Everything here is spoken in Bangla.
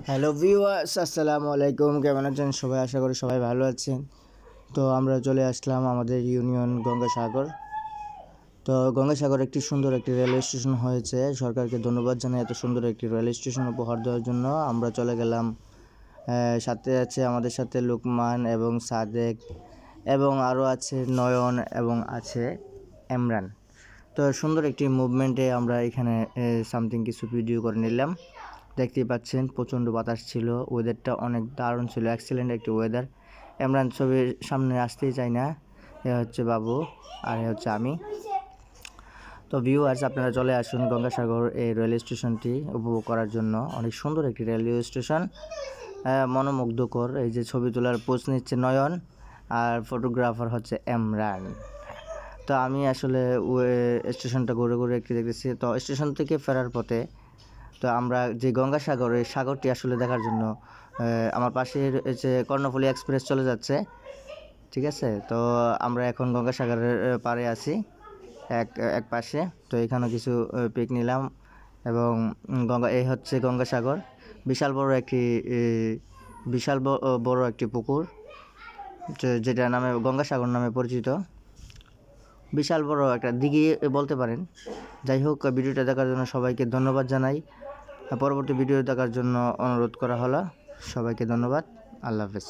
হ্যালো ভিউয়ার্স, আসসালামু আলাইকুম। কেমন আছেন সবাই? আশা করি সবাই ভালো আছেন। তো আমরা চলে আসলাম আমাদের ইউনিয়ন গঙ্গাসাগর। তো গঙ্গাসাগর একটি সুন্দর একটি রেলওয়ে স্টেশন হয়েছে। সরকারকে ধন্যবাদ জানাই এত সুন্দর একটি রেলওয়ে স্টেশন উপহার দেওয়ার জন্য। আমরা চলে গেলাম, সাথে আছে আমাদের সাথে লুকমান এবং সাদেক এবং আরও আছে নয়ন এবং আছে এমরান। তো সুন্দর একটি মুভমেন্টে আমরা এখানে সামথিং কিছু ভিডিও করে নিলাম। দেখতেই পাচ্ছেন প্রচণ্ড বাতাস ছিল, ওয়েদারটা অনেক দারুণ ছিল, এক্সেলেন্ট একটি ওয়েদার। এমরান ছবির সামনে আসতেই চাই না। এ হচ্ছে বাবু আর এ হচ্ছে আমি। তো ভিউয়ার্স, আপনারা চলে আসুন গঙ্গাসাগর এই রেলওয়ে স্টেশনটি উপভোগ করার জন্য। অনেক সুন্দর একটি রেলওয়ে স্টেশন, মনোমুগ্ধকর। এই যে ছবি তোলার পোজ নিচ্ছে নয়ন আর ফটোগ্রাফার হচ্ছে এমরান। তো আমি আসলে স্টেশনটা ঘুরে ঘুরে একটু দেখতেছি। তো স্টেশন থেকে ফেরার পথে তো আমরা যে গঙ্গাসাগর, এই সাগরটি আসলে দেখার জন্য আমার পাশের যে কর্ণফুলী এক্সপ্রেস চলে যাচ্ছে, ঠিক আছে। তো আমরা এখন গঙ্গাসাগরের পাড়ে আছি, এক পাশে। তো এখানেও কিছু পিক নিলাম এবং এই হচ্ছে গঙ্গাসাগর। বিশাল বড় একটি পুকুর, যেটা নামে গঙ্গাসাগর নামে পরিচিত। বিশাল বড় একটা দিঘি বলতে পারেন। যাই হোক, ভিডিওটা দেখার জন্য সবাইকে ধন্যবাদ জানাই। পরবর্তী ভিডিও দেখার জন্য অনুরোধ করা হলো। সবাইকে ধন্যবাদ। আল্লাহ হাফেজ।